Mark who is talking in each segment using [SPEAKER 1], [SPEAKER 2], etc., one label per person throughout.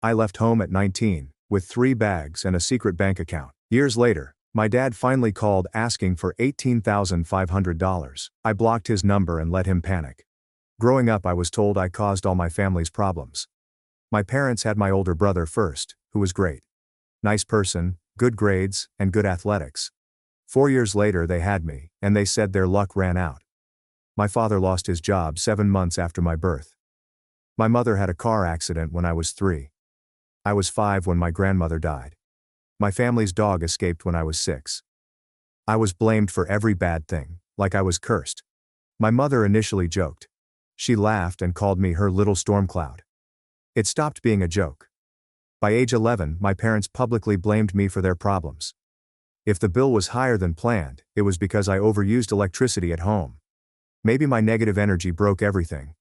[SPEAKER 1] I left home at 19, with 3 bags and a secret bank account. Years later, my dad finally called asking for $18,500. I blocked his number and let him panic. Growing up, I was told I caused all my family's problems. My parents had my older brother first, who was great. Nice person, good grades, and good athletics. 4 years later they had me, and they said their luck ran out. My father lost his job 7 months after my birth. My mother had a car accident when I was 3. I was 5 when my grandmother died. My family's dog escaped when I was 6. I was blamed for every bad thing, like I was cursed. My mother initially joked. She laughed and called me her little storm cloud. It stopped being a joke. By age 11, my parents publicly blamed me for their problems. If the bill was higher than planned, it was because I overused electricity at home. Maybe my negative energy broke everything.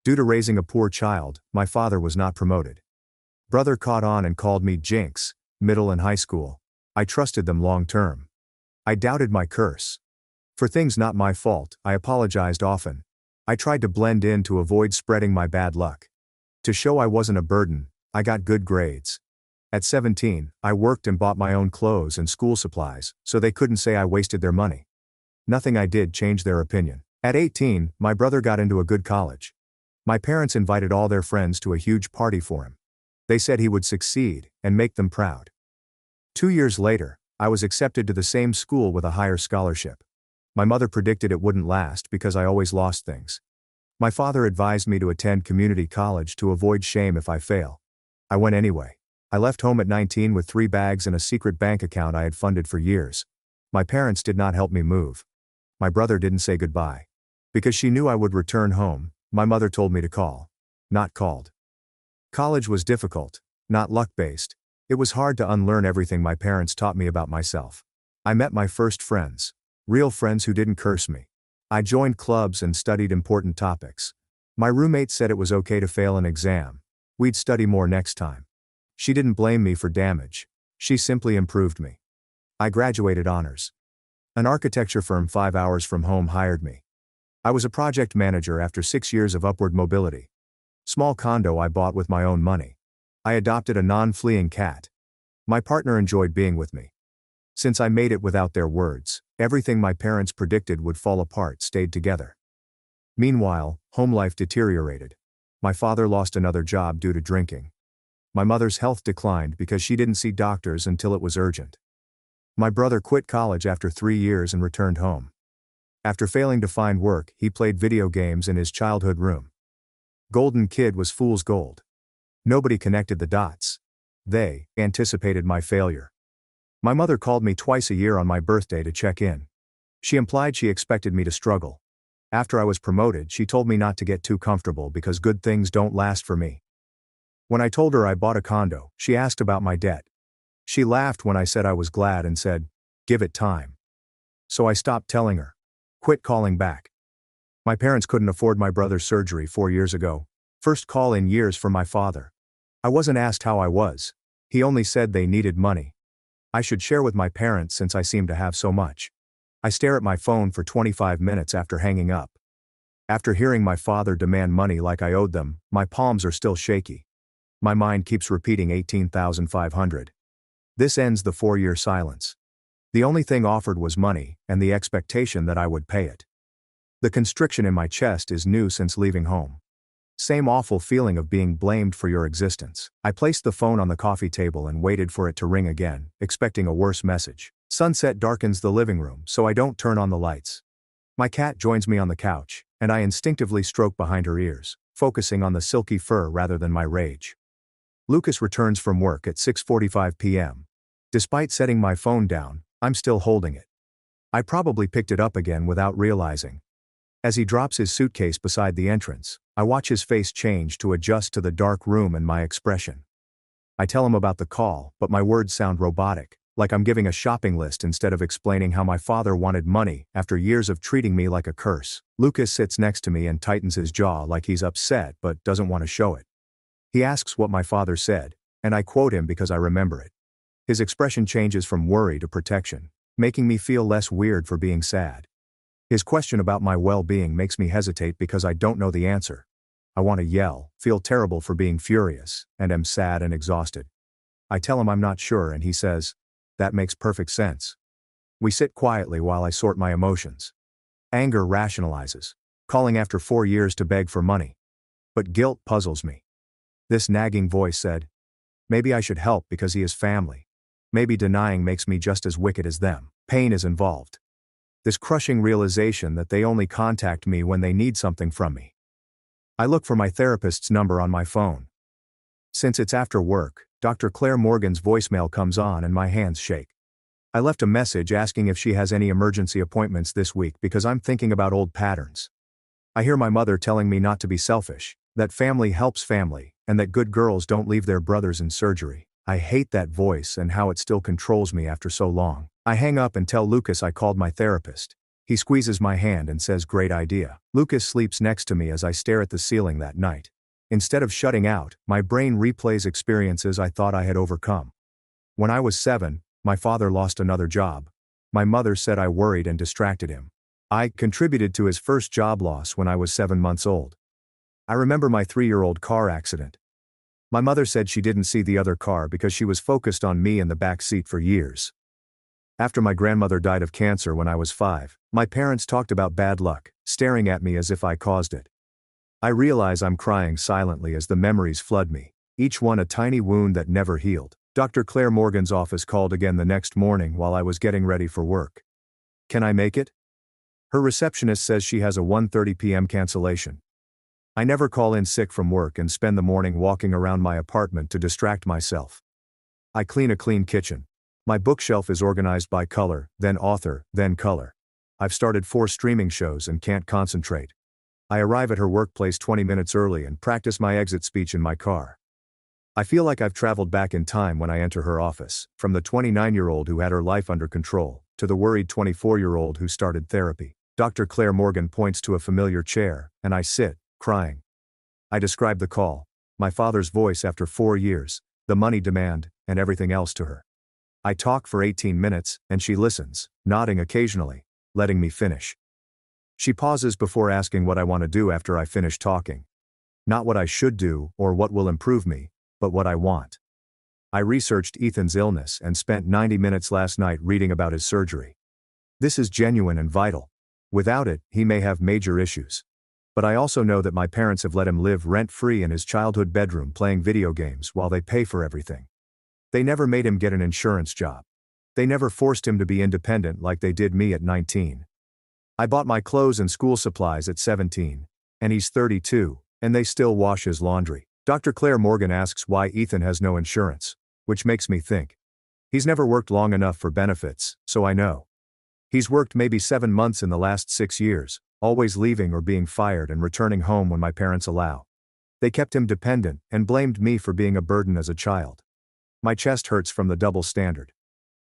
[SPEAKER 1] Due to raising a poor child, my father was not promoted. Brother caught on and called me Jinx, middle and high school. I trusted them long term. I doubted my curse. For things not my fault, I apologized often. I tried to blend in to avoid spreading my bad luck. To show I wasn't a burden, I got good grades. At 17, I worked and bought my own clothes and school supplies, so they couldn't say I wasted their money. Nothing I did changed their opinion. At 18, my brother got into a good college. My parents invited all their friends to a huge party for him. They said he would succeed and make them proud. 2 years later, I was accepted to the same school with a higher scholarship. My mother predicted it wouldn't last because I always lost things. My father advised me to attend community college to avoid shame if I fail. I went anyway. I left home at 19 with 3 bags and a secret bank account I had funded for years. My parents did not help me move. My brother didn't say goodbye. Because she knew I would return home, my mother told me to call. Not called. College was difficult, not luck-based. It was hard to unlearn everything my parents taught me about myself. I met my first friends. Real friends who didn't curse me. I joined clubs and studied important topics. My roommate said it was okay to fail an exam. We'd study more next time. She didn't blame me for damage. She simply improved me. I graduated honors. An architecture firm 5 hours from home hired me. I was a project manager after 6 years of upward mobility. Small condo I bought with my own money. I adopted a non-fleeing cat. My partner enjoyed being with me. Since I made it without their words, everything my parents predicted would fall apart stayed together. Meanwhile, home life deteriorated. My father lost another job due to drinking. My mother's health declined because she didn't see doctors until it was urgent. My brother quit college after 3 years and returned home. After failing to find work, he played video games in his childhood room. Golden kid was fool's gold. Nobody connected the dots. They anticipated my failure. My mother called me twice a year on my birthday to check in. She implied she expected me to struggle. After I was promoted, she told me not to get too comfortable because good things don't last for me. When I told her I bought a condo, she asked about my debt. She laughed when I said I was glad and said, "Give it time." So I stopped telling her. Quit calling back. My parents couldn't afford my brother's surgery 4 years ago. First call in years from my father. I wasn't asked how I was. He only said they needed money. I should share with my parents since I seem to have so much. I stare at my phone for 25 minutes after hanging up. After hearing my father demand money like I owed them, my palms are still shaky. My mind keeps repeating 18,500. This ends the 4-year silence. The only thing offered was money, and the expectation that I would pay it. The constriction in my chest is new since leaving home. Same awful feeling of being blamed for your existence. I placed the phone on the coffee table and waited for it to ring again, expecting a worse message. Sunset darkens the living room, so I don't turn on the lights. My cat joins me on the couch, and I instinctively stroke behind her ears, focusing on the silky fur rather than my rage. Lucas returns from work at 6:45 p.m. Despite setting my phone down, I'm still holding it. I probably picked it up again without realizing. As he drops his suitcase beside the entrance, I watch his face change to adjust to the dark room and my expression. I tell him about the call, but my words sound robotic, like I'm giving a shopping list instead of explaining how my father wanted money after years of treating me like a curse. Lucas sits next to me and tightens his jaw like he's upset but doesn't want to show it. He asks what my father said, and I quote him because I remember it. His expression changes from worry to protection, making me feel less weird for being sad. His question about my well-being makes me hesitate because I don't know the answer. I want to yell, feel terrible for being furious, and am sad and exhausted. I tell him I'm not sure and he says, "That makes perfect sense." We sit quietly while I sort my emotions. Anger rationalizes, calling after 4 years to beg for money. But guilt puzzles me. This nagging voice said, maybe I should help because he is family. Maybe denying makes me just as wicked as them. Pain is involved. This crushing realization that they only contact me when they need something from me. I look for my therapist's number on my phone. Since it's after work, Dr. Claire Morgan's voicemail comes on and my hands shake. I left a message asking if she has any emergency appointments this week because I'm thinking about old patterns. I hear my mother telling me not to be selfish, that family helps family, and that good girls don't leave their brothers in surgery. I hate that voice and how it still controls me after so long. I hang up and tell Lucas I called my therapist. He squeezes my hand and says, "Great idea." Lucas sleeps next to me as I stare at the ceiling that night. Instead of shutting out, my brain replays experiences I thought I had overcome. When I was 7, my father lost another job. My mother said I worried and distracted him. I contributed to his first job loss when I was 7 months old. I remember my 3-year-old car accident. My mother said she didn't see the other car because she was focused on me in the back seat for years. After my grandmother died of cancer when I was 5, my parents talked about bad luck, staring at me as if I caused it. I realize I'm crying silently as the memories flood me, each one a tiny wound that never healed. Dr. Claire Morgan's office called again the next morning while I was getting ready for work. Can I make it? Her receptionist says she has a 1:30 p.m. cancellation. I never call in sick from work and spend the morning walking around my apartment to distract myself. I clean a clean kitchen. My bookshelf is organized by color, then author, then color. I've started 4 streaming shows and can't concentrate. I arrive at her workplace 20 minutes early and practice my exit speech in my car. I feel like I've traveled back in time when I enter her office, from the 29-year-old who had her life under control, to the worried 24-year-old who started therapy. Dr. Claire Morgan points to a familiar chair, and I sit, crying. I describe the call, my father's voice after 4 years, the money demand, and everything else to her. I talk for 18 minutes, and she listens, nodding occasionally, letting me finish. She pauses before asking what I want to do after I finish talking. Not what I should do or what will improve me, but what I want. I researched Ethan's illness and spent 90 minutes last night reading about his surgery. This is genuine and vital. Without it, he may have major issues. But I also know that my parents have let him live rent-free in his childhood bedroom playing video games while they pay for everything. They never made him get an insurance job. They never forced him to be independent like they did me at 19. I bought my clothes and school supplies at 17, and he's 32, and they still wash his laundry. Dr. Claire Morgan asks why Ethan has no insurance, which makes me think. He's never worked long enough for benefits, so I know. He's worked maybe 7 months in the last 6 years, always leaving or being fired and returning home when my parents allow. They kept him dependent and blamed me for being a burden as a child. My chest hurts from the double standard.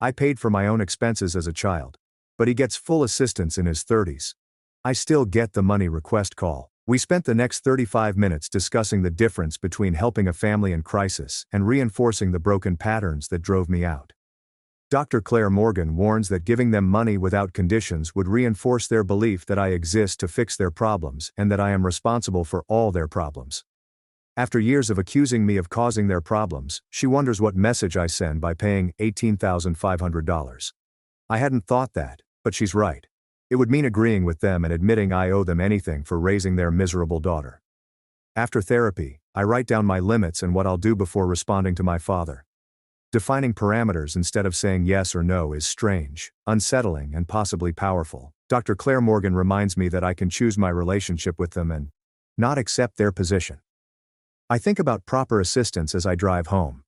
[SPEAKER 1] I paid for my own expenses as a child, but he gets full assistance in his 30s. I still get the money request call. We spent the next 35 minutes discussing the difference between helping a family in crisis and reinforcing the broken patterns that drove me out. Dr. Claire Morgan warns that giving them money without conditions would reinforce their belief that I exist to fix their problems and that I am responsible for all their problems. After years of accusing me of causing their problems, she wonders what message I send by paying $18,500. I hadn't thought that, but she's right. It would mean agreeing with them and admitting I owe them anything for raising their miserable daughter. After therapy, I write down my limits and what I'll do before responding to my father. Defining parameters instead of saying yes or no is strange, unsettling, and possibly powerful. Dr. Claire Morgan reminds me that I can choose my relationship with them and not accept their position. I think about proper assistance as I drive home.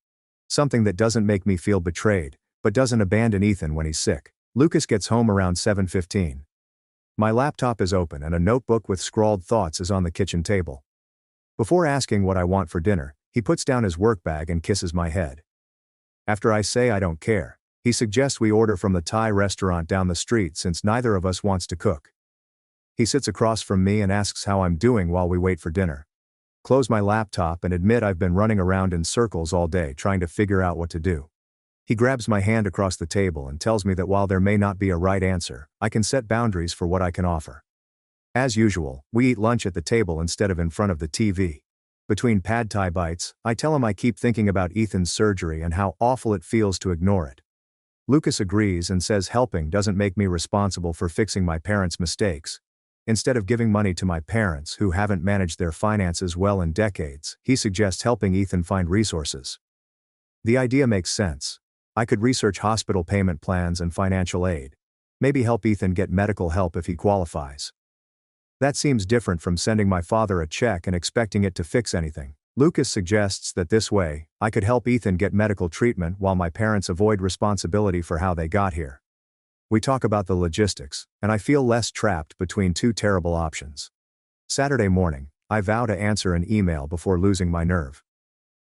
[SPEAKER 1] Something that doesn't make me feel betrayed, but doesn't abandon Ethan when he's sick. Lucas gets home around 7:15. My laptop is open and a notebook with scrawled thoughts is on the kitchen table. Before asking what I want for dinner, he puts down his work bag and kisses my head. After I say I don't care, he suggests we order from the Thai restaurant down the street since neither of us wants to cook. He sits across from me and asks how I'm doing while we wait for dinner. Close my laptop and admit I've been running around in circles all day trying to figure out what to do. He grabs my hand across the table and tells me that while there may not be a right answer, I can set boundaries for what I can offer. As usual, we eat lunch at the table instead of in front of the TV. Between pad thai bites, I tell him I keep thinking about Ethan's surgery and how awful it feels to ignore it. Lucas agrees and says helping doesn't make me responsible for fixing my parents' mistakes. Instead of giving money to my parents who haven't managed their finances well in decades, he suggests helping Ethan find resources. The idea makes sense. I could research hospital payment plans and financial aid. Maybe help Ethan get medical help if he qualifies. That seems different from sending my father a check and expecting it to fix anything. Lucas suggests that this way, I could help Ethan get medical treatment while my parents avoid responsibility for how they got here. We talk about the logistics, and I feel less trapped between two terrible options. Saturday morning, I vow to answer an email before losing my nerve.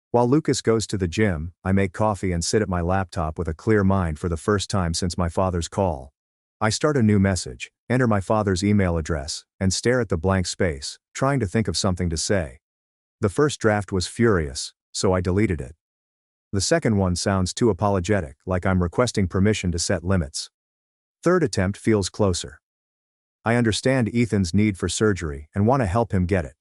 [SPEAKER 1] While Lucas goes to the gym, I make coffee and sit at my laptop with a clear mind for the first time since my father's call. I start a new message, enter my father's email address, and stare at the blank space, trying to think of something to say. The first draft was furious, so I deleted it. The second one sounds too apologetic, like I'm requesting permission to set limits. Third attempt feels closer. I understand Ethan's need for surgery and want to help him get it.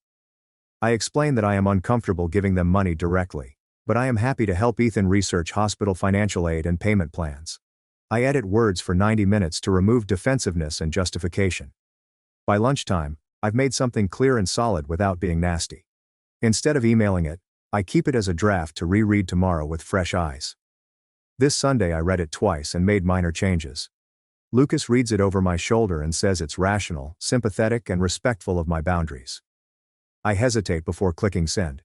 [SPEAKER 1] I explain that I am uncomfortable giving them money directly, but I am happy to help Ethan research hospital financial aid and payment plans. I edit words for 90 minutes to remove defensiveness and justification. By lunchtime, I've made something clear and solid without being nasty. Instead of emailing it, I keep it as a draft to reread tomorrow with fresh eyes. This Sunday I read it twice and made minor changes. Lucas reads it over my shoulder and says it's rational, sympathetic, and respectful of my boundaries. I hesitate before clicking send.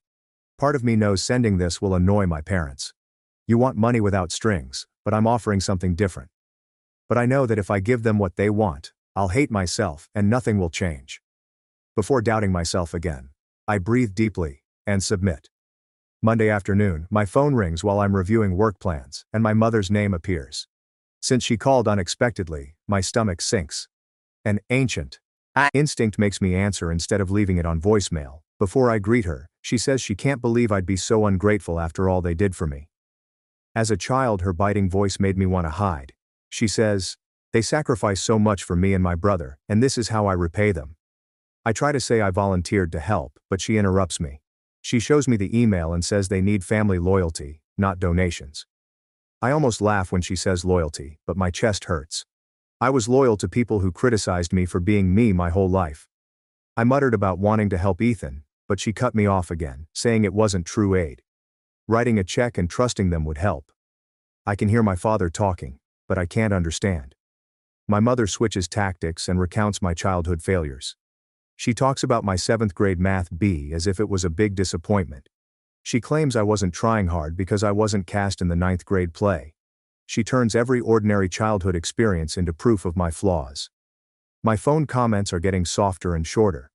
[SPEAKER 1] Part of me knows sending this will annoy my parents. You want money without strings, but I'm offering something different. But I know that if I give them what they want, I'll hate myself and nothing will change. Before doubting myself again, I breathe deeply and submit. Monday afternoon, my phone rings while I'm reviewing work plans, and my mother's name appears. Since she called unexpectedly, my stomach sinks. An ancient instinct makes me answer instead of leaving it on voicemail. Before I greet her, she says she can't believe I'd be so ungrateful after all they did for me. As a child, her biting voice made me want to hide. She says, "They sacrifice so much for me and my brother, and this is how I repay them." I try to say I volunteered to help, but she interrupts me. She shows me the email and says they need family loyalty, not donations. I almost laugh when she says loyalty, but my chest hurts. I was loyal to people who criticized me for being me my whole life. I muttered about wanting to help Ethan, but she cut me off again, saying it wasn't true aid. Writing a check and trusting them would help. I can hear my father talking, but I can't understand. My mother switches tactics and recounts my childhood failures. She talks about my 7th grade math B as if it was a big disappointment. She claims I wasn't trying hard because I wasn't cast in the 9th grade play. She turns every ordinary childhood experience into proof of my flaws. My phone comments are getting softer and shorter.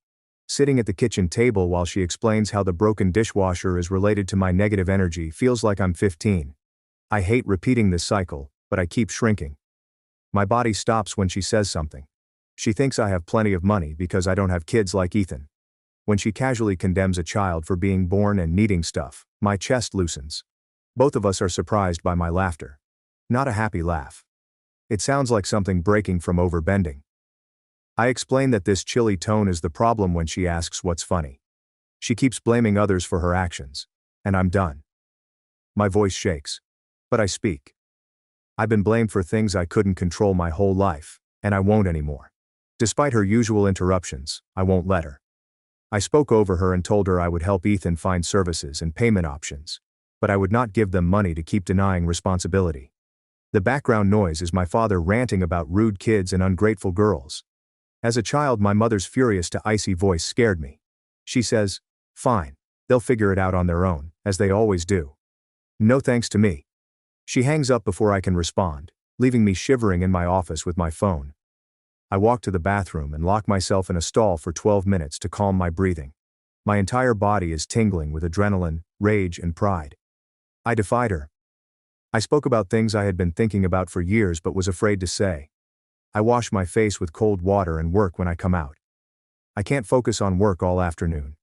[SPEAKER 1] Sitting at the kitchen table while she explains how the broken dishwasher is related to my negative energy feels like I'm 15. I hate repeating this cycle, but I keep shrinking. My body stops when she says something. She thinks I have plenty of money because I don't have kids like Ethan. When she casually condemns a child for being born and needing stuff, my chest loosens. Both of us are surprised by my laughter. Not a happy laugh. It sounds like something breaking from overbending. I explain that this chilly tone is the problem when she asks what's funny. She keeps blaming others for her actions. And I'm done. My voice shakes. But I speak. I've been blamed for things I couldn't control my whole life, and I won't anymore. Despite her usual interruptions, I won't let her. I spoke over her and told her I would help Ethan find services and payment options, but I would not give them money to keep denying responsibility. The background noise is my father ranting about rude kids and ungrateful girls. As a child, my mother's furious to icy voice scared me. She says, "Fine, they'll figure it out on their own, as they always do. No thanks to me." She hangs up before I can respond, leaving me shivering in my office with my phone. I walk to the bathroom and lock myself in a stall for 12 minutes to calm my breathing. My entire body is tingling with adrenaline, rage, and pride. I defied her. I spoke about things I had been thinking about for years but was afraid to say. I wash my face with cold water and work when I come out. I can't focus on work all afternoon.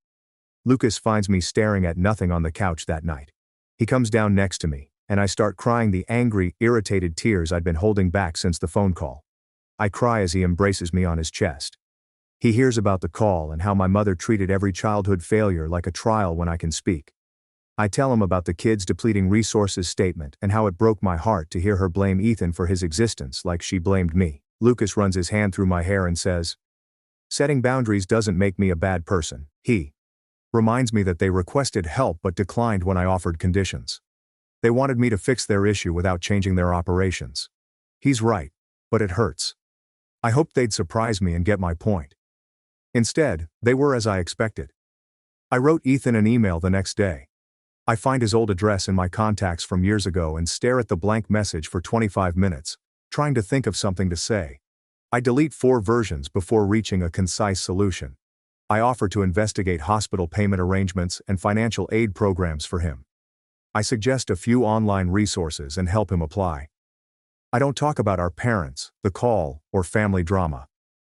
[SPEAKER 1] Lucas finds me staring at nothing on the couch that night. He comes down next to me, and I start crying the angry, irritated tears I'd been holding back since the phone call. I cry as he embraces me on his chest. He hears about the call and how my mother treated every childhood failure like a trial when I can speak. I tell him about the kids depleting resources statement and how it broke my heart to hear her blame Ethan for his existence like she blamed me. Lucas runs his hand through my hair and says, "Setting boundaries doesn't make me a bad person." He reminds me that they requested help but declined when I offered conditions. They wanted me to fix their issue without changing their operations. He's right, but it hurts. I hoped they'd surprise me and get my point. Instead, they were as I expected. I wrote Ethan an email the next day. I find his old address in my contacts from years ago and stare at the blank message for 25 minutes, trying to think of something to say. I delete 4 versions before reaching a concise solution. I offer to investigate hospital payment arrangements and financial aid programs for him. I suggest a few online resources and help him apply. I don't talk about our parents, the call, or family drama.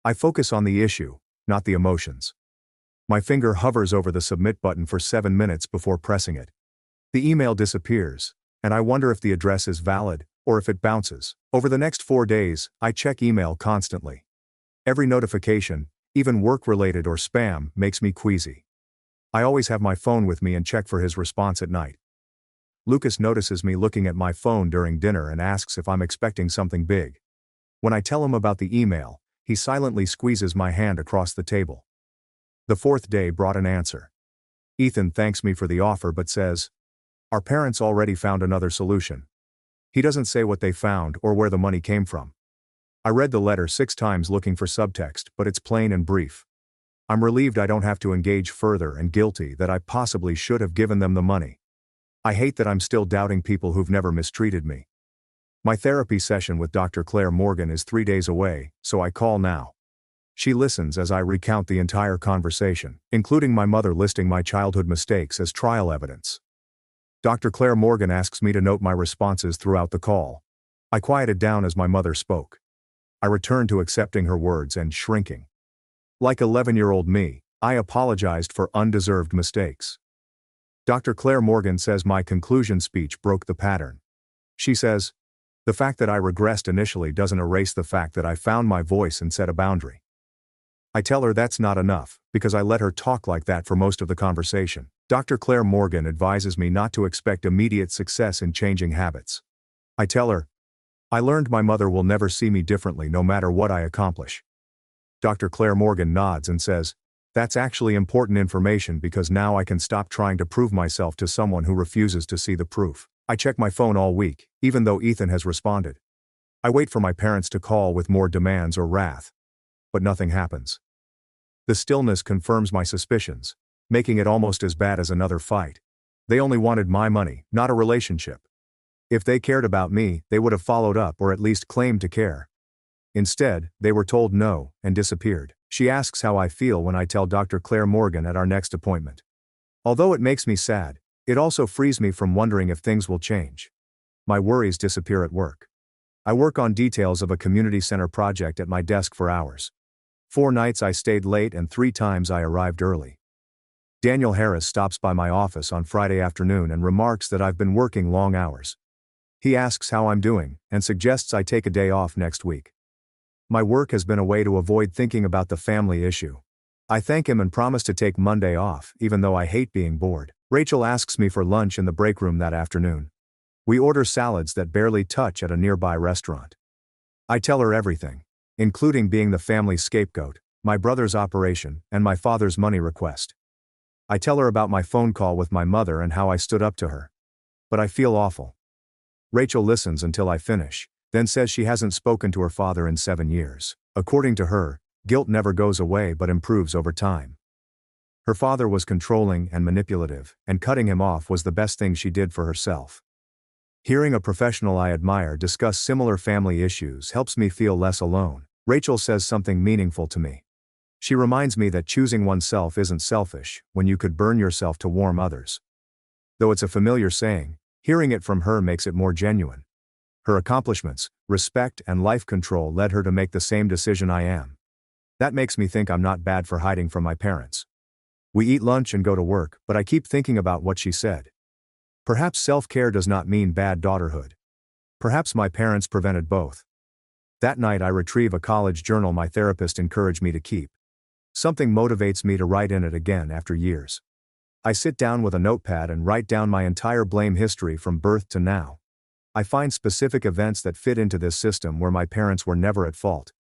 [SPEAKER 1] I focus on the issue, not the emotions. My finger hovers over the submit button for 7 minutes before pressing it. The email disappears, and I wonder if the address is valid, or if it bounces. Over the next 4 days, I check email constantly. Every notification, even work-related or spam, makes me queasy. I always have my phone with me and check for his response at night. Lucas notices me looking at my phone during dinner and asks if I'm expecting something big. When I tell him about the email, he silently squeezes my hand across the table. The 4th day brought an answer. Ethan thanks me for the offer but says, "Our parents already found another solution." He doesn't say what they found or where the money came from. I read the letter 6 times looking for subtext, but it's plain and brief. I'm relieved I don't have to engage further and guilty that I possibly should have given them the money. I hate that I'm still doubting people who've never mistreated me. My therapy session with Dr. Claire Morgan is 3 days away, so I call now. She listens as I recount the entire conversation, including my mother listing my childhood mistakes as trial evidence. Dr. Claire Morgan asks me to note my responses throughout the call. I quieted down as my mother spoke. I returned to accepting her words and shrinking. Like 11-year-old me, I apologized for undeserved mistakes. Dr. Claire Morgan says my conclusion speech broke the pattern. She says, "The fact that I regressed initially doesn't erase the fact that I found my voice and set a boundary." I tell her that's not enough, because I let her talk like that for most of the conversation. Dr. Claire Morgan advises me not to expect immediate success in changing habits. I tell her, "I learned my mother will never see me differently no matter what I accomplish." Dr. Claire Morgan nods and says, "That's actually important information because now I can stop trying to prove myself to someone who refuses to see the proof." I check my phone all week, even though Ethan has responded. I wait for my parents to call with more demands or wrath. But nothing happens. The stillness confirms my suspicions, making it almost as bad as another fight. They only wanted my money, not a relationship. If they cared about me, they would have followed up or at least claimed to care. Instead, they were told no, and disappeared. She asks how I feel when I tell Dr. Claire Morgan at our next appointment. Although it makes me sad, it also frees me from wondering if things will change. My worries disappear at work. I work on details of a community center project at my desk for hours. 4 nights I stayed late and 3 times I arrived early. Daniel Harris stops by my office on Friday afternoon and remarks that I've been working long hours. He asks how I'm doing, and suggests I take a day off next week. My work has been a way to avoid thinking about the family issue. I thank him and promise to take Monday off, even though I hate being bored. Rachel asks me for lunch in the break room that afternoon. We order salads that barely touch at a nearby restaurant. I tell her everything, including being the family scapegoat, my brother's operation, and my father's money request. I tell her about my phone call with my mother and how I stood up to her. But I feel awful. Rachel listens until I finish, then says she hasn't spoken to her father in 7 years. According to her, guilt never goes away but improves over time. Her father was controlling and manipulative, and cutting him off was the best thing she did for herself. Hearing a professional I admire discuss similar family issues helps me feel less alone. Rachel says something meaningful to me. She reminds me that choosing oneself isn't selfish, when you could burn yourself to warm others. Though it's a familiar saying, hearing it from her makes it more genuine. Her accomplishments, respect, and life control led her to make the same decision I am. That makes me think I'm not bad for hiding from my parents. We eat lunch and go to work, but I keep thinking about what she said. Perhaps self-care does not mean bad daughterhood. Perhaps my parents prevented both. That night I retrieve a college journal my therapist encouraged me to keep. Something motivates me to write in it again after years. I sit down with a notepad and write down my entire blame history from birth to now. I find specific events that fit into this system where my parents were never at fault.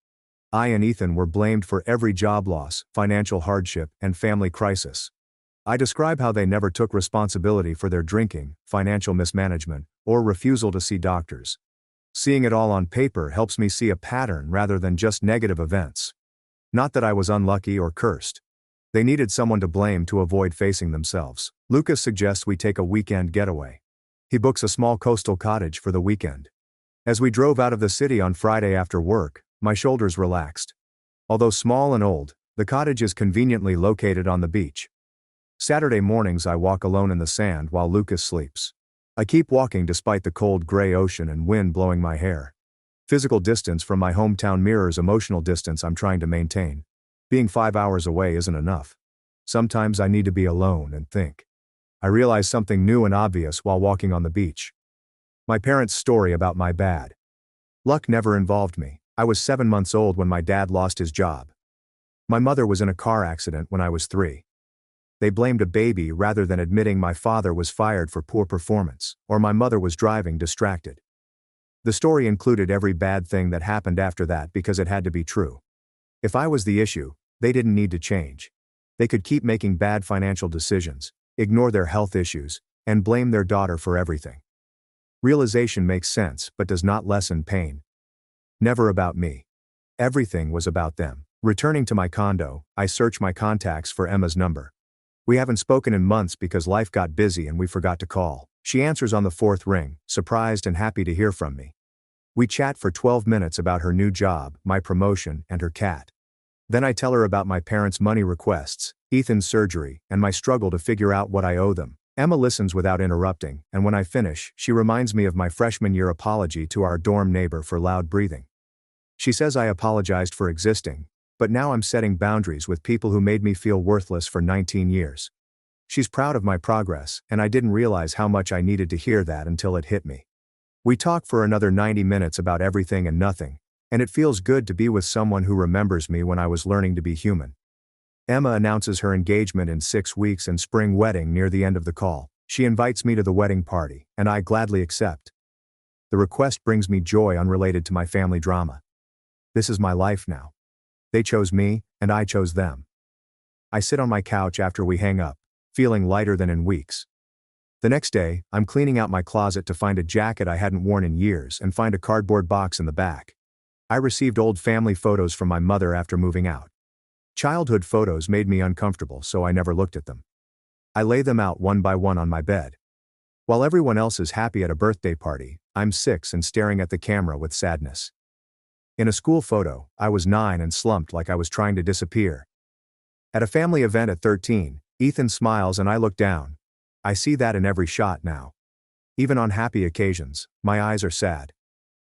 [SPEAKER 1] I and Ethan were blamed for every job loss, financial hardship, and family crisis. I describe how they never took responsibility for their drinking, financial mismanagement, or refusal to see doctors. Seeing it all on paper helps me see a pattern rather than just negative events. Not that I was unlucky or cursed. They needed someone to blame to avoid facing themselves. Lucas suggests we take a weekend getaway. He books a small coastal cottage for the weekend. As we drove out of the city on Friday after work, my shoulders relaxed. Although small and old, the cottage is conveniently located on the beach. Saturday mornings I walk alone in the sand while Lucas sleeps. I keep walking despite the cold gray ocean and wind blowing my hair. Physical distance from my hometown mirrors emotional distance I'm trying to maintain. Being 5 hours away isn't enough. Sometimes I need to be alone and think. I realize something new and obvious while walking on the beach. My parents' story about my bad luck never involved me. I was 7 months old when my dad lost his job. My mother was in a car accident when I was 3. They blamed a baby rather than admitting my father was fired for poor performance, or my mother was driving distracted. The story included every bad thing that happened after that because it had to be true. If I was the issue, they didn't need to change. They could keep making bad financial decisions, ignore their health issues, and blame their daughter for everything. Realization makes sense but does not lessen pain. Never about me. Everything was about them. Returning to my condo, I search my contacts for Emma's number. We haven't spoken in months because life got busy and we forgot to call. She answers on the 4th ring, surprised and happy to hear from me. We chat for 12 minutes about her new job, my promotion, and her cat. Then I tell her about my parents' money requests, Ethan's surgery, and my struggle to figure out what I owe them. Emma listens without interrupting, and when I finish, she reminds me of my freshman year apology to our dorm neighbor for loud breathing. She says I apologized for existing, but now I'm setting boundaries with people who made me feel worthless for 19 years. She's proud of my progress, and I didn't realize how much I needed to hear that until it hit me. We talk for another 90 minutes about everything and nothing, and it feels good to be with someone who remembers me when I was learning to be human. Emma announces her engagement in 6 weeks and spring wedding near the end of the call. She invites me to the wedding party, and I gladly accept. The request brings me joy unrelated to my family drama. This is my life now. They chose me, and I chose them. I sit on my couch after we hang up, feeling lighter than in weeks. The next day, I'm cleaning out my closet to find a jacket I hadn't worn in years and find a cardboard box in the back. I received old family photos from my mother after moving out. Childhood photos made me uncomfortable, so I never looked at them. I lay them out one by one on my bed. While everyone else is happy at a birthday party, I'm 6 and staring at the camera with sadness. In a school photo, I was 9 and slumped like I was trying to disappear. At a family event at 13, Ethan smiles and I look down. I see that in every shot now. Even on happy occasions, my eyes are sad.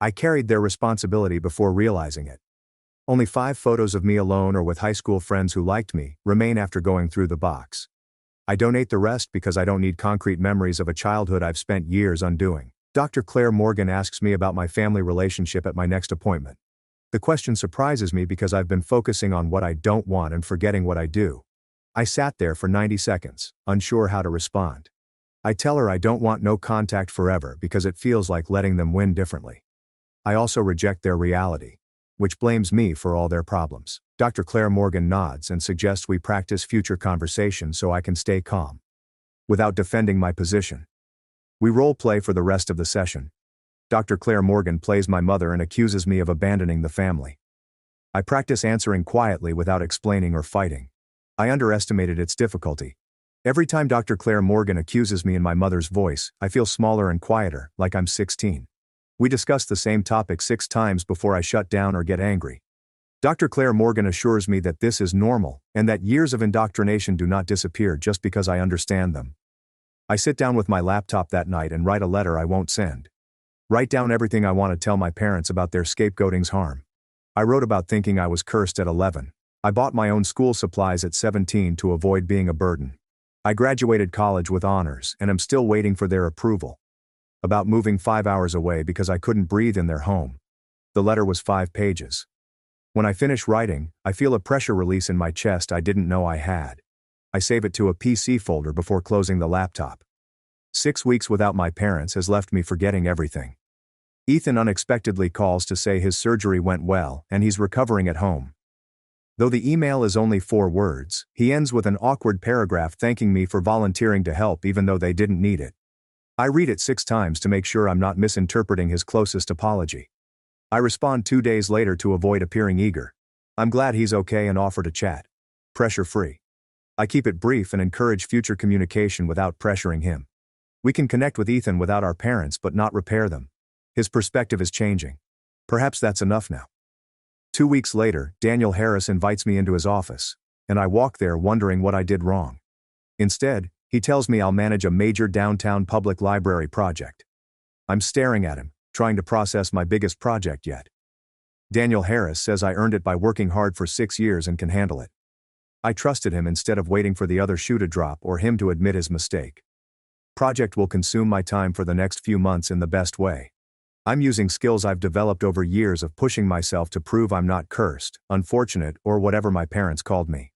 [SPEAKER 1] I carried their responsibility before realizing it. Only 5 photos of me alone or with high school friends who liked me remain after going through the box. I donate the rest because I don't need concrete memories of a childhood I've spent years undoing. Dr. Claire Morgan asks me about my family relationship at my next appointment. The question surprises me because I've been focusing on what I don't want and forgetting what I do. I sat there for 90 seconds, unsure how to respond. I tell her I don't want no contact forever because it feels like letting them win differently. I also reject their reality, which blames me for all their problems. Dr. Claire Morgan nods and suggests we practice future conversation so I can stay calm without defending my position. We role play for the rest of the session. Dr. Claire Morgan plays my mother and accuses me of abandoning the family. I practice answering quietly without explaining or fighting. I underestimated its difficulty. Every time Dr. Claire Morgan accuses me in my mother's voice, I feel smaller and quieter, like I'm 16. We discuss the same topic 6 times before I shut down or get angry. Dr. Claire Morgan assures me that this is normal, and that years of indoctrination do not disappear just because I understand them. I sit down with my laptop that night and write a letter I won't send. Write down everything I want to tell my parents about their scapegoating's harm. I wrote about thinking I was cursed at 11. I bought my own school supplies at 17 to avoid being a burden. I graduated college with honors and am still waiting for their approval. About moving 5 hours away because I couldn't breathe in their home. The letter was 5 pages. When I finish writing, I feel a pressure release in my chest I didn't know I had. I save it to a PC folder before closing the laptop. 6 weeks without my parents has left me forgetting everything. Ethan unexpectedly calls to say his surgery went well and he's recovering at home. Though the email is only 4 words, he ends with an awkward paragraph thanking me for volunteering to help even though they didn't need it. I read it 6 times to make sure I'm not misinterpreting his closest apology. I respond 2 days later to avoid appearing eager. I'm glad he's okay and offer to chat. Pressure-free. I keep it brief and encourage future communication without pressuring him. We can connect with Ethan without our parents but not repair them. His perspective is changing. Perhaps that's enough now. 2 weeks later, Daniel Harris invites me into his office, and I walk there wondering what I did wrong. Instead, he tells me I'll manage a major downtown public library project. I'm staring at him, trying to process my biggest project yet. Daniel Harris says I earned it by working hard for 6 years and can handle it. I trusted him instead of waiting for the other shoe to drop or him to admit his mistake. Project will consume my time for the next few months in the best way. I'm using skills I've developed over years of pushing myself to prove I'm not cursed, unfortunate, or whatever my parents called me.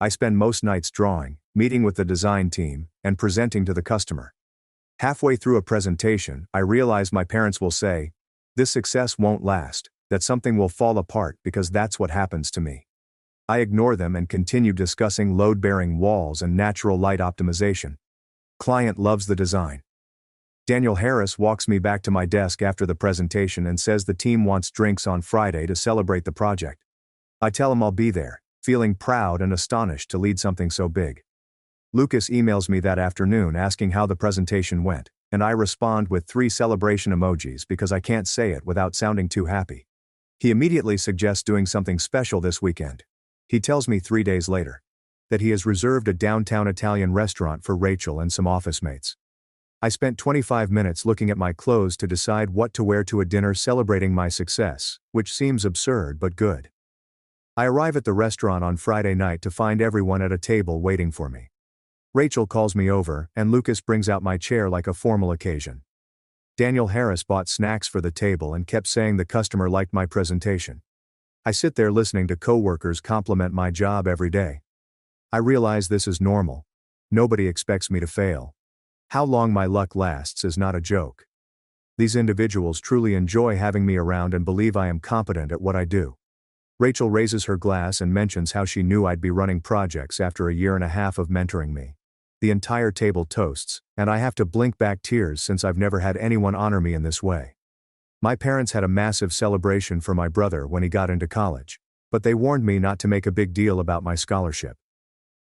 [SPEAKER 1] I spend most nights drawing, meeting with the design team, and presenting to the customer. Halfway through a presentation, I realize my parents will say, "This success won't last, that something will fall apart because that's what happens to me." I ignore them and continue discussing load-bearing walls and natural light optimization. Client loves the design. Daniel Harris walks me back to my desk after the presentation and says the team wants drinks on Friday to celebrate the project. I tell him I'll be there, feeling proud and astonished to lead something so big. Lucas emails me that afternoon asking how the presentation went, and I respond with 3 celebration emojis because I can't say it without sounding too happy. He immediately suggests doing something special this weekend. He tells me 3 days later that he has reserved a downtown Italian restaurant for Rachel and some office mates. I spent 25 minutes looking at my clothes to decide what to wear to a dinner celebrating my success, which seems absurd but good. I arrive at the restaurant on Friday night to find everyone at a table waiting for me. Rachel calls me over, and Lucas brings out my chair like a formal occasion. Daniel Harris bought snacks for the table and kept saying the customer liked my presentation. I sit there listening to coworkers compliment my job every day. I realize this is normal. Nobody expects me to fail. How long my luck lasts is not a joke. These individuals truly enjoy having me around and believe I am competent at what I do. Rachel raises her glass and mentions how she knew I'd be running projects after a year and a half of mentoring me. The entire table toasts, and I have to blink back tears since I've never had anyone honor me in this way. My parents had a massive celebration for my brother when he got into college, but they warned me not to make a big deal about my scholarship.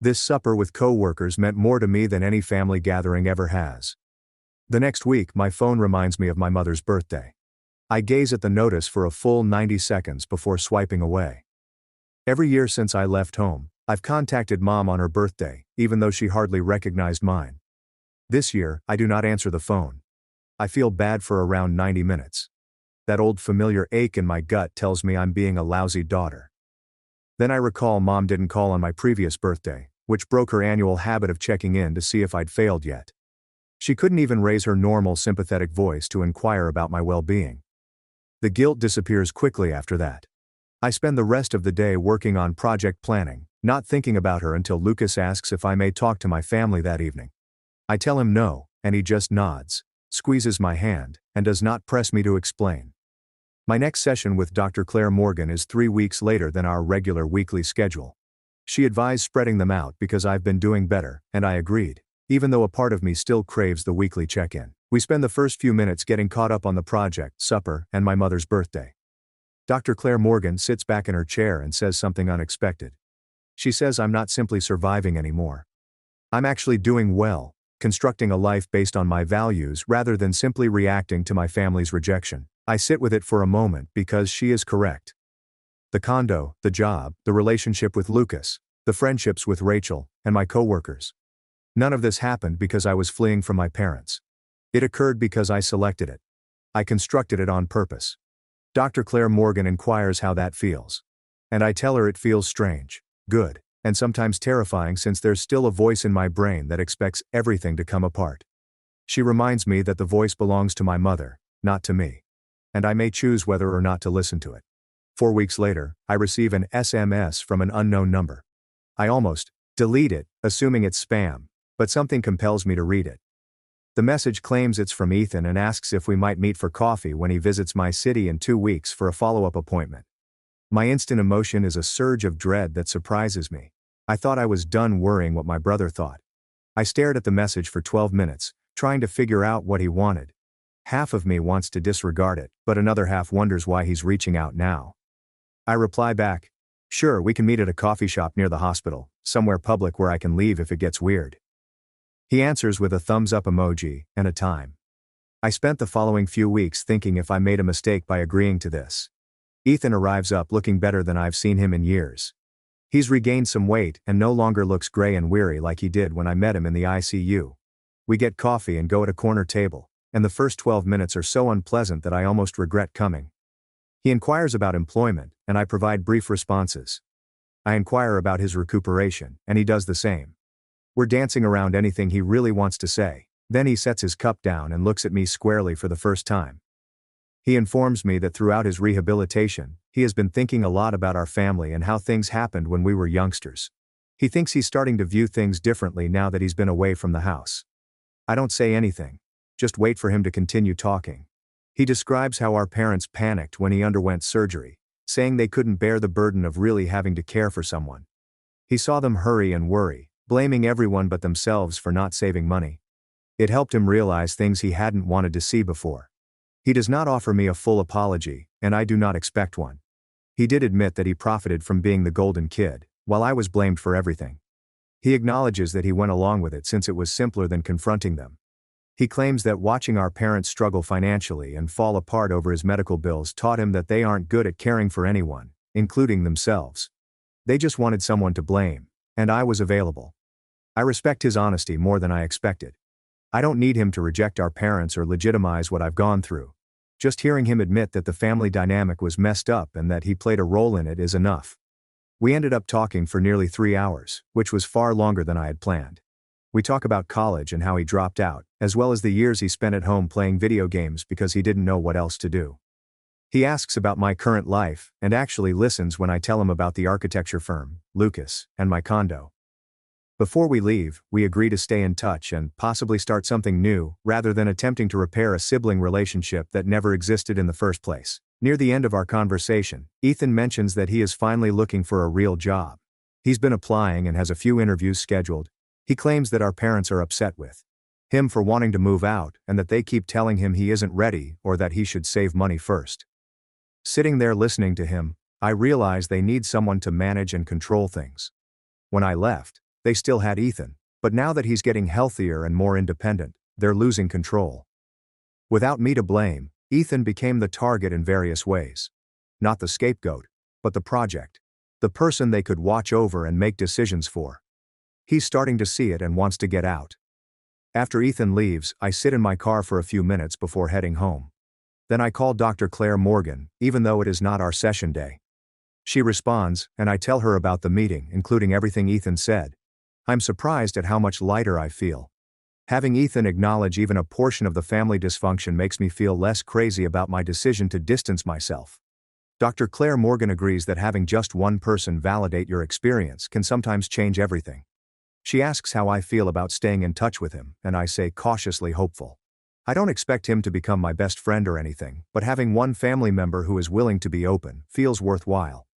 [SPEAKER 1] This supper with co-workers meant more to me than any family gathering ever has. The next week, my phone reminds me of my mother's birthday. I gaze at the notice for a full 90 seconds before swiping away. Every year since I left home, I've contacted Mom on her birthday, even though she hardly recognized mine. This year, I do not answer the phone. I feel bad for around 90 minutes. That old familiar ache in my gut tells me I'm being a lousy daughter. Then I recall Mom didn't call on my previous birthday, which broke her annual habit of checking in to see if I'd failed yet. She couldn't even raise her normal sympathetic voice to inquire about my well-being. The guilt disappears quickly after that. I spend the rest of the day working on project planning, not thinking about her until Lucas asks if I may talk to my family that evening. I tell him no, and he just nods, squeezes my hand, and does not press me to explain. My next session with Dr. Claire Morgan is 3 weeks later than our regular weekly schedule. She advised spreading them out because I've been doing better, and I agreed, even though a part of me still craves the weekly check-in. We spend the first few minutes getting caught up on the project, supper, and my mother's birthday. Dr. Claire Morgan sits back in her chair and says something unexpected. She says I'm not simply surviving anymore. I'm actually doing well, constructing a life based on my values rather than simply reacting to my family's rejection. I sit with it for a moment because she is correct. The condo, the job, the relationship with Lucas, the friendships with Rachel, and my coworkers. None of this happened because I was fleeing from my parents. It occurred because I selected it. I constructed it on purpose. Dr. Claire Morgan inquires how that feels. And I tell her it feels strange, good, and sometimes terrifying since there's still a voice in my brain that expects everything to come apart. She reminds me that the voice belongs to my mother, not to me. And I may choose whether or not to listen to it. 4 weeks later, I receive an SMS from an unknown number. I almost delete it, assuming it's spam, but something compels me to read it. The message claims it's from Ethan and asks if we might meet for coffee when he visits my city in 2 weeks for a follow-up appointment. My instant emotion is a surge of dread that surprises me. I thought I was done worrying what my brother thought. I stared at the message for 12 minutes, trying to figure out what he wanted. Half of me wants to disregard it, but another half wonders why he's reaching out now. I reply back, "Sure, we can meet at a coffee shop near the hospital, somewhere public where I can leave if it gets weird." He answers with a thumbs up emoji and a time. I spent the following few weeks thinking if I made a mistake by agreeing to this. Ethan arrives up looking better than I've seen him in years. He's regained some weight and no longer looks gray and weary like he did when I met him in the ICU. We get coffee and go at a corner table, and the first 12 minutes are so unpleasant that I almost regret coming. He inquires about employment, and I provide brief responses. I inquire about his recuperation, and he does the same. We're dancing around anything he really wants to say. Then he sets his cup down and looks at me squarely for the first time. He informs me that throughout his rehabilitation, he has been thinking a lot about our family and how things happened when we were youngsters. He thinks he's starting to view things differently now that he's been away from the house. I don't say anything, just wait for him to continue talking. He describes how our parents panicked when he underwent surgery, saying they couldn't bear the burden of really having to care for someone. He saw them hurry and worry, blaming everyone but themselves for not saving money. It helped him realize things he hadn't wanted to see before. He does not offer me a full apology, and I do not expect one. He did admit that he profited from being the golden kid, while I was blamed for everything. He acknowledges that he went along with it since it was simpler than confronting them. He claims that watching our parents struggle financially and fall apart over his medical bills taught him that they aren't good at caring for anyone, including themselves. They just wanted someone to blame, and I was available. I respect his honesty more than I expected. I don't need him to reject our parents or legitimize what I've gone through. Just hearing him admit that the family dynamic was messed up and that he played a role in it is enough. We ended up talking for nearly 3 hours, which was far longer than I had planned. We talk about college and how he dropped out, as well as the years he spent at home playing video games because he didn't know what else to do. He asks about my current life, and actually listens when I tell him about the architecture firm, Lucas, and my condo. Before we leave, we agree to stay in touch and possibly start something new, rather than attempting to repair a sibling relationship that never existed in the first place. Near the end of our conversation, Ethan mentions that he is finally looking for a real job. He's been applying and has a few interviews scheduled. He claims that our parents are upset with him for wanting to move out and that they keep telling him he isn't ready or that he should save money first. Sitting there listening to him, I realize they need someone to manage and control things. When I left, they still had Ethan, but now that he's getting healthier and more independent, they're losing control. Without me to blame, Ethan became the target in various ways. Not the scapegoat, but the project. The person they could watch over and make decisions for. He's starting to see it and wants to get out. After Ethan leaves, I sit in my car for a few minutes before heading home. Then I call Dr. Claire Morgan, even though it is not our session day. She responds, and I tell her about the meeting, including everything Ethan said. I'm surprised at how much lighter I feel. Having Ethan acknowledge even a portion of the family dysfunction makes me feel less crazy about my decision to distance myself. Dr. Claire Morgan agrees that having just one person validate your experience can sometimes change everything. She asks how I feel about staying in touch with him, and I say cautiously hopeful. I don't expect him to become my best friend or anything, but having one family member who is willing to be open feels worthwhile.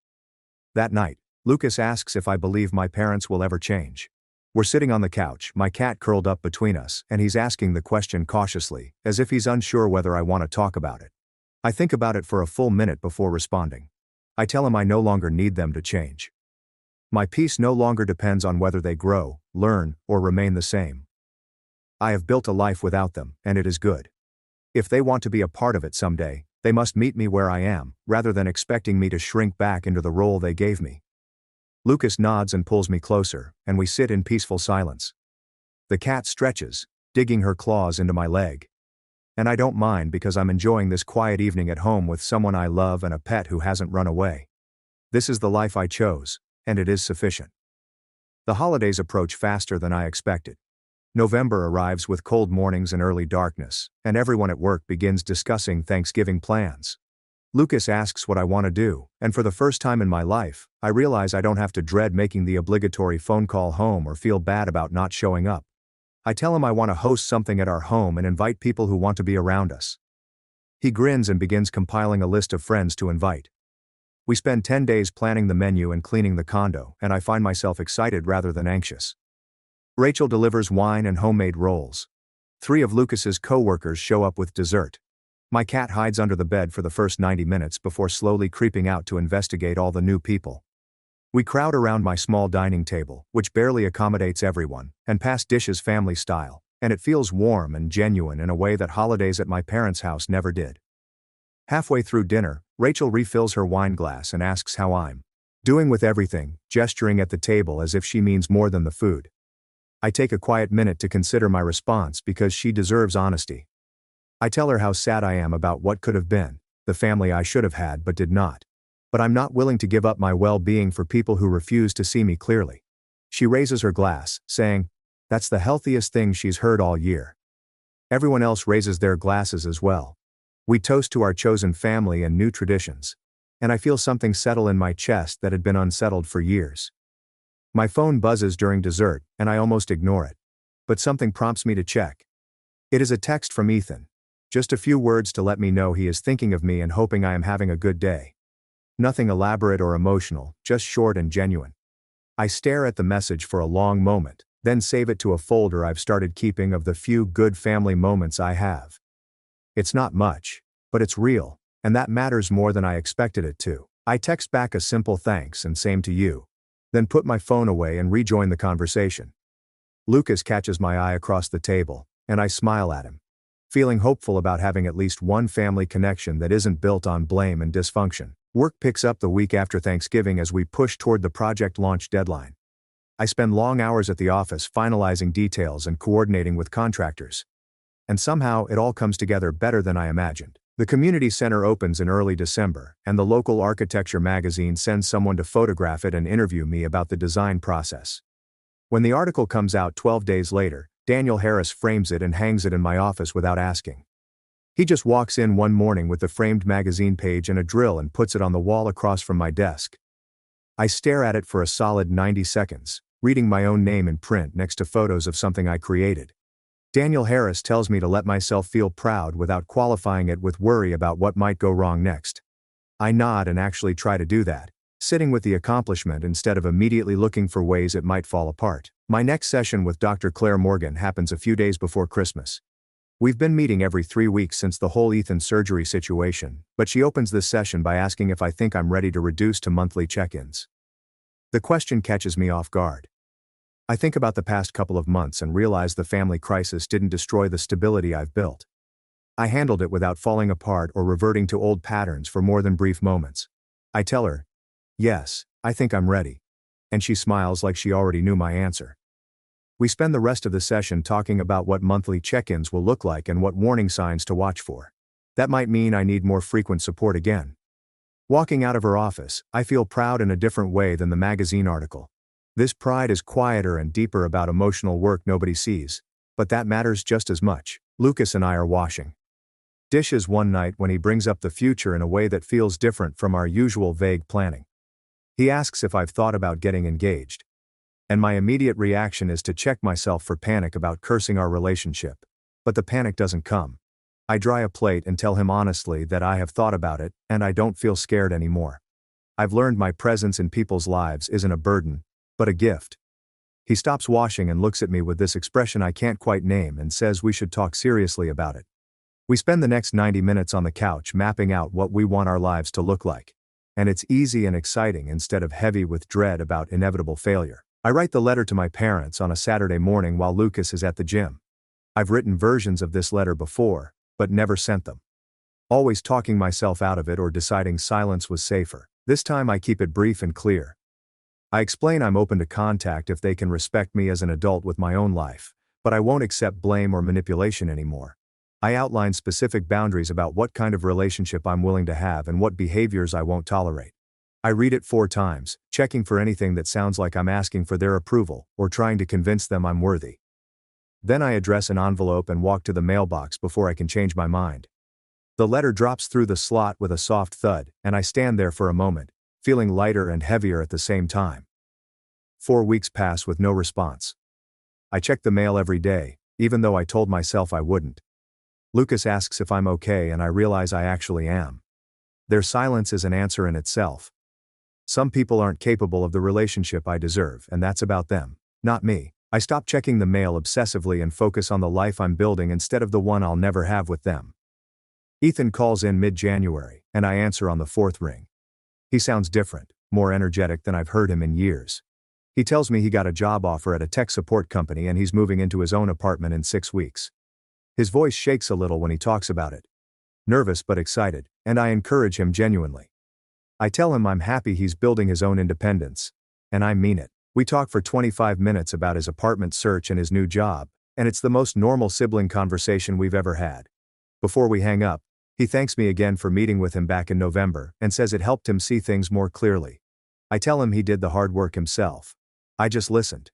[SPEAKER 1] That night, Lucas asks if I believe my parents will ever change. We're sitting on the couch, my cat curled up between us, and he's asking the question cautiously, as if he's unsure whether I want to talk about it. I think about it for a full minute before responding. I tell him I no longer need them to change. My peace no longer depends on whether they grow, learn, or remain the same. I have built a life without them, and it is good. If they want to be a part of it someday, they must meet me where I am, rather than expecting me to shrink back into the role they gave me. Lucas nods and pulls me closer, and we sit in peaceful silence. The cat stretches, digging her claws into my leg. And I don't mind because I'm enjoying this quiet evening at home with someone I love and a pet who hasn't run away. This is the life I chose, and it is sufficient. The holidays approach faster than I expected. November arrives with cold mornings and early darkness, and everyone at work begins discussing Thanksgiving plans. Lucas asks what I want to do, and for the first time in my life, I realize I don't have to dread making the obligatory phone call home or feel bad about not showing up. I tell him I want to host something at our home and invite people who want to be around us. He grins and begins compiling a list of friends to invite. We spend 10 days planning the menu and cleaning the condo, and I find myself excited rather than anxious. Rachel delivers wine and homemade rolls. 3 of Lucas's co-workers show up with dessert. My cat hides under the bed for the first 90 minutes before slowly creeping out to investigate all the new people. We crowd around my small dining table, which barely accommodates everyone, and pass dishes family style, and it feels warm and genuine in a way that holidays at my parents' house never did. Halfway through dinner, Rachel refills her wine glass and asks how I'm doing with everything, gesturing at the table as if she means more than the food. I take a quiet minute to consider my response because she deserves honesty. I tell her how sad I am about what could have been, the family I should have had but did not. But I'm not willing to give up my well-being for people who refuse to see me clearly. She raises her glass, saying, "That's the healthiest thing she's heard all year." Everyone else raises their glasses as well. We toast to our chosen family and new traditions. And I feel something settle in my chest that had been unsettled for years. My phone buzzes during dessert, and I almost ignore it. But something prompts me to check. It is a text from Ethan. Just a few words to let me know he is thinking of me and hoping I am having a good day. Nothing elaborate or emotional, just short and genuine. I stare at the message for a long moment, then save it to a folder I've started keeping of the few good family moments I have. It's not much, but it's real, and that matters more than I expected it to. I text back a simple thanks and same to you. Then put my phone away and rejoin the conversation. Lucas catches my eye across the table, and I smile at him, feeling hopeful about having at least one family connection that isn't built on blame and dysfunction. Work picks up the week after Thanksgiving as we push toward the project launch deadline. I spend long hours at the office finalizing details and coordinating with contractors. And somehow it all comes together better than I imagined. The community center opens in early December, and the local architecture magazine sends someone to photograph it and interview me about the design process. When the article comes out 12 days later, Daniel Harris frames it and hangs it in my office without asking. He just walks in one morning with the framed magazine page and a drill and puts it on the wall across from my desk. I stare at it for a solid 90 seconds, reading my own name in print next to photos of something I created. Daniel Harris tells me to let myself feel proud without qualifying it with worry about what might go wrong next. I nod and actually try to do that, sitting with the accomplishment instead of immediately looking for ways it might fall apart. My next session with Dr. Claire Morgan happens a few days before Christmas. We've been meeting every 3 weeks since the whole Ethan surgery situation, but she opens this session by asking if I think I'm ready to reduce to monthly check-ins. The question catches me off guard. I think about the past couple of months and realize the family crisis didn't destroy the stability I've built. I handled it without falling apart or reverting to old patterns for more than brief moments. I tell her, "Yes, I think I'm ready." And she smiles like she already knew my answer. We spend the rest of the session talking about what monthly check-ins will look like and what warning signs to watch for. That might mean I need more frequent support again. Walking out of her office, I feel proud in a different way than the magazine article. This pride is quieter and deeper about emotional work nobody sees, but that matters just as much. Lucas and I are washing dishes one night when he brings up the future in a way that feels different from our usual vague planning. He asks if I've thought about getting engaged. And my immediate reaction is to check myself for panic about cursing our relationship. But the panic doesn't come. I dry a plate and tell him honestly that I have thought about it, and I don't feel scared anymore. I've learned my presence in people's lives isn't a burden, but a gift. He stops washing and looks at me with this expression I can't quite name and says we should talk seriously about it. We spend the next 90 minutes on the couch mapping out what we want our lives to look like. And it's easy and exciting instead of heavy with dread about inevitable failure. I write the letter to my parents on a Saturday morning while Lucas is at the gym. I've written versions of this letter before, but never sent them. Always talking myself out of it or deciding silence was safer. This time I keep it brief and clear. I explain I'm open to contact if they can respect me as an adult with my own life, but I won't accept blame or manipulation anymore. I outline specific boundaries about what kind of relationship I'm willing to have and what behaviors I won't tolerate. I read it 4 times, checking for anything that sounds like I'm asking for their approval or trying to convince them I'm worthy. Then I address an envelope and walk to the mailbox before I can change my mind. The letter drops through the slot with a soft thud, and I stand there for a moment, feeling lighter and heavier at the same time. 4 weeks pass with no response. I check the mail every day, even though I told myself I wouldn't. Lucas asks if I'm okay, and I realize I actually am. Their silence is an answer in itself. Some people aren't capable of the relationship I deserve, and that's about them, not me. I stop checking the mail obsessively and focus on the life I'm building instead of the one I'll never have with them. Ethan calls in mid-January, and I answer on the 4th ring. He sounds different, more energetic than I've heard him in years. He tells me he got a job offer at a tech support company and he's moving into his own apartment in 6 weeks. His voice shakes a little when he talks about it. Nervous but excited, and I encourage him genuinely. I tell him I'm happy he's building his own independence. And I mean it. We talk for 25 minutes about his apartment search and his new job, and it's the most normal sibling conversation we've ever had. Before we hang up, he thanks me again for meeting with him back in November and says it helped him see things more clearly. I tell him he did the hard work himself. I just listened.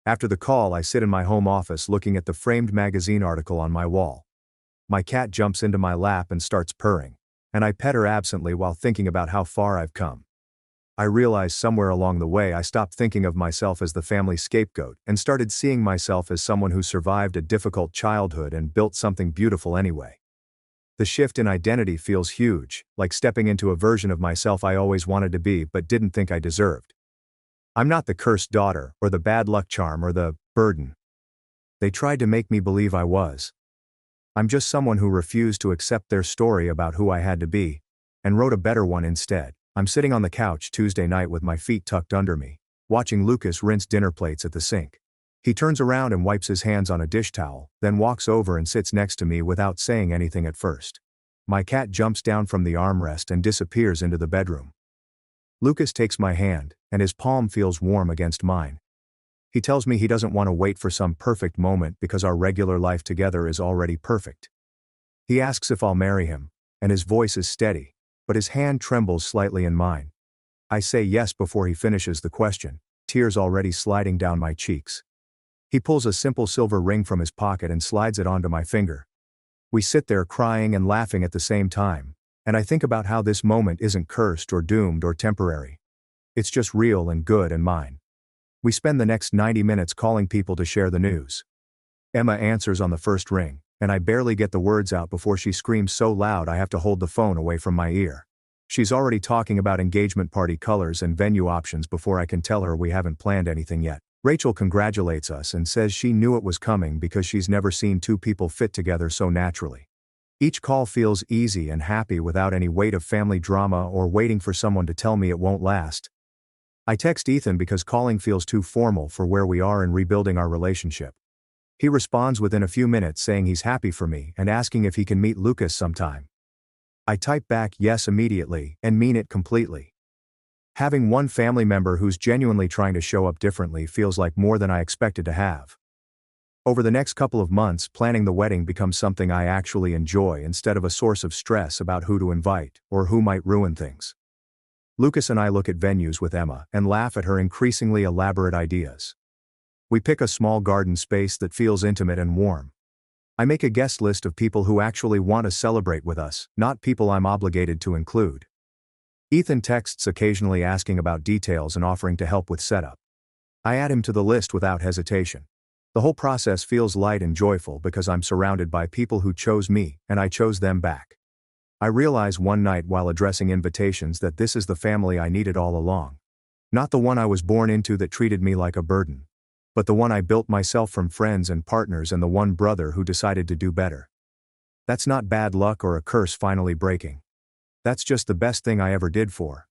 [SPEAKER 1] After the call, I sit in my home office looking at the framed magazine article on my wall. My cat jumps into my lap and starts purring, and I pet her absently while thinking about how far I've come. I realize somewhere along the way I stopped thinking of myself as the family scapegoat and started seeing myself as someone who survived a difficult childhood and built something beautiful anyway. The shift in identity feels huge, like stepping into a version of myself I always wanted to be but didn't think I deserved. I'm not the cursed daughter, or the bad luck charm, or the burden they tried to make me believe I was. I'm just someone who refused to accept their story about who I had to be, and wrote a better one instead. I'm sitting on the couch Tuesday night with my feet tucked under me, watching Lucas rinse dinner plates at the sink. He turns around and wipes his hands on a dish towel, then walks over and sits next to me without saying anything at first. My cat jumps down from the armrest and disappears into the bedroom. Lucas takes my hand, and his palm feels warm against mine. He tells me he doesn't want to wait for some perfect moment because our regular life together is already perfect. He asks if I'll marry him, and his voice is steady, but his hand trembles slightly in mine. I say yes before he finishes the question, tears already sliding down my cheeks. He pulls a simple silver ring from his pocket and slides it onto my finger. We sit there crying and laughing at the same time, and I think about how this moment isn't cursed or doomed or temporary. It's just real and good and mine. We spend the next 90 minutes calling people to share the news. Emma answers on the first ring, and I barely get the words out before she screams so loud I have to hold the phone away from my ear. She's already talking about engagement party colors and venue options before I can tell her we haven't planned anything yet. Rachel congratulates us and says she knew it was coming because she's never seen two people fit together so naturally. Each call feels easy and happy without any weight of family drama or waiting for someone to tell me it won't last. I text Ethan because calling feels too formal for where we are in rebuilding our relationship. He responds within a few minutes saying he's happy for me and asking if he can meet Lucas sometime. I type back yes immediately and mean it completely. Having one family member who's genuinely trying to show up differently feels like more than I expected to have. Over the next couple of months, planning the wedding becomes something I actually enjoy instead of a source of stress about who to invite or who might ruin things. Lucas and I look at venues with Emma and laugh at her increasingly elaborate ideas. We pick a small garden space that feels intimate and warm. I make a guest list of people who actually want to celebrate with us, not people I'm obligated to include. Ethan texts occasionally asking about details and offering to help with setup. I add him to the list without hesitation. The whole process feels light and joyful because I'm surrounded by people who chose me and I chose them back. I realize one night while addressing invitations that this is the family I needed all along. Not the one I was born into that treated me like a burden, but the one I built myself from friends and partners and the one brother who decided to do better. That's not bad luck or a curse finally breaking. That's just the best thing I ever did for